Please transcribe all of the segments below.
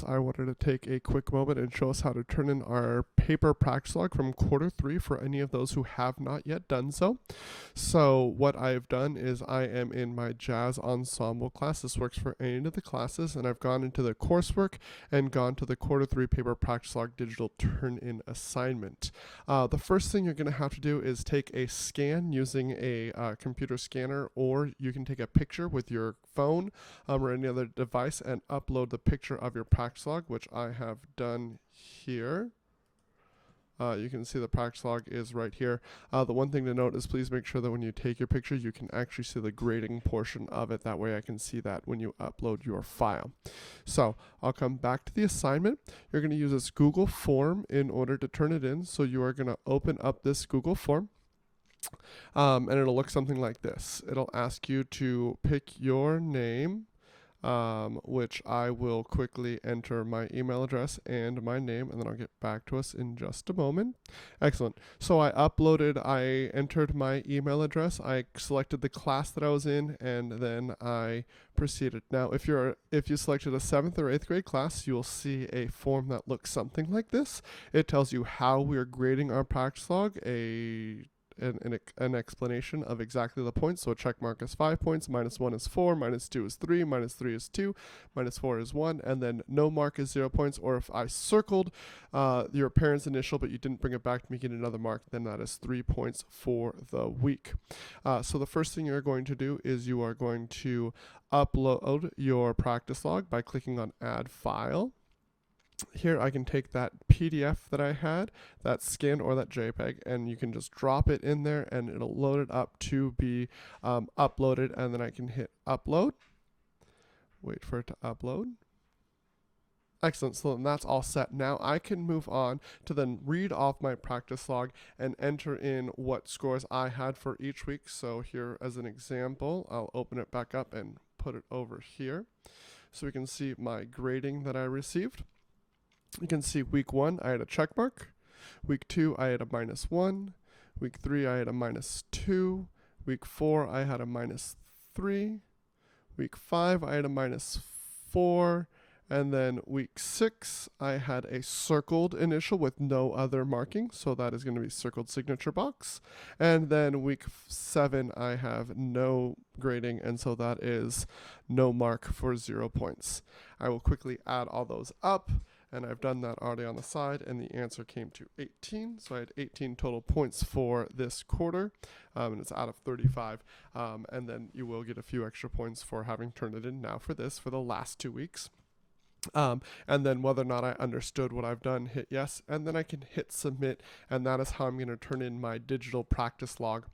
I wanted to take a quick moment and show us how to turn in our paper practice log from quarter 3 for any of those who have not yet done so. So what I've done is I am in my jazz ensemble class. This works for any of the classes, and I've gone into the coursework and gone to the quarter 3 paper practice log digital turn in assignment. The first thing you're going to have to do is take a scan using a computer scanner, or you can take a picture with your phone or any other device and upload the picture of your practice log, which I have done here. You can see the practice log is right here. The one thing to note is please make sure that when you take your picture, you can actually see the grading portion of it. That way I can see that when you upload your file. So I'll come back to the assignment. You're going to use this Google form in order to turn it in. So you are going to open up this Google form. And it'll look something like this. It'll ask you to pick your name, which I will quickly enter my email address and my name, and then I'll get back to us in just a moment. Excellent. So I entered my email address, I selected the class that I was in, and then I proceeded. Now, if you selected a 7th or 8th grade class, you'll see a form that looks something like this. It tells you how we're grading our practice log, an explanation of exactly the points. So a check mark is 5 points, -1 is 4, -2 is 3, -3 is 2, -4 is 1, and then no mark is 0 points. Or if I circled your parent's initial but you didn't bring it back to me, get another mark, then that is 3 points for the week. So the first thing you're going to do is you are going to upload your practice log by clicking on Add File. Here I can take that PDF that I had, that scan or that JPEG, and you can just drop it in there and it'll load it up to be uploaded, and then I can hit upload. Wait for it to upload. Excellent, so then that's all set. Now I can move on to then read off my practice log and enter in what scores I had for each week. So here as an example, I'll open it back up and put it over here so we can see my grading that I received. You can see week 1, I had a check mark. Week 2, I had a -1. Week 3, I had a -2. Week 4, I had a -3. Week 5, I had a -4. And then week 6, I had a circled initial with no other marking. So that is going to be circled signature box. And then week 7, I have no grading. And so that is no mark for 0 points. I will quickly add all those up. And I've done that already on the side, and the answer came to 18. So I had 18 total points for this quarter, and it's out of 35. And then you will get a few extra points for having turned it in now for the last 2 weeks. And then whether or not I understood what I've done, hit yes, and then I can hit submit, and that is how I'm going to turn in my digital practice log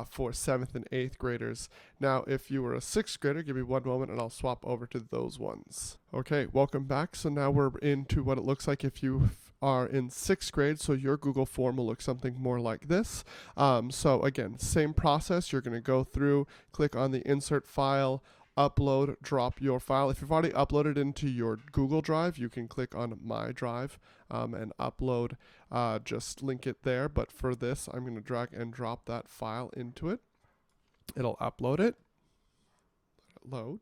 for 7th and 8th graders. Now, if you were a 6th grader, give me one moment and I'll swap over to those ones. Okay, welcome back. So now we're into what it looks like if you are in 6th grade. So your Google form will look something more like this. So again, same process. You're going to go through, click on the insert file, upload, drop your file. If you've already uploaded into your Google Drive, you can click on My Drive and upload, just link it there. But for this, I'm going to drag and drop that file into it. It'll upload it. Let it load.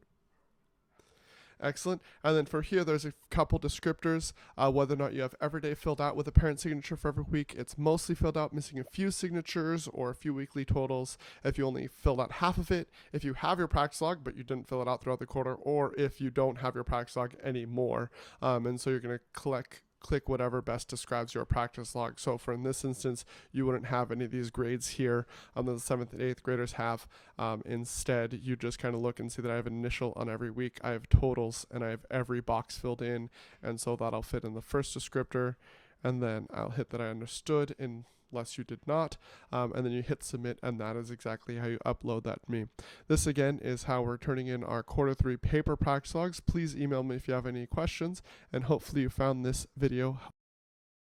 Excellent. And then for here, there's a couple descriptors, whether or not you have every day filled out with a parent signature for every week. It's mostly filled out, missing a few signatures or a few weekly totals. If you only filled out half of it, if you have your practice log, but you didn't fill it out throughout the quarter, or if you don't have your practice log anymore. And so you're going to click whatever best describes your practice log. So for in this instance, you wouldn't have any of these grades here that the 7th and 8th graders have. Instead, you just kind of look and see that I have an initial on every week. I have totals and I have every box filled in. And so that'll fit in the first descriptor. And then I'll hit that I understood unless you did not. And then you hit submit, and that is exactly how you upload that to me. This again is how we're turning in our quarter 3 paper practice logs. Please email me if you have any questions, and hopefully you found this video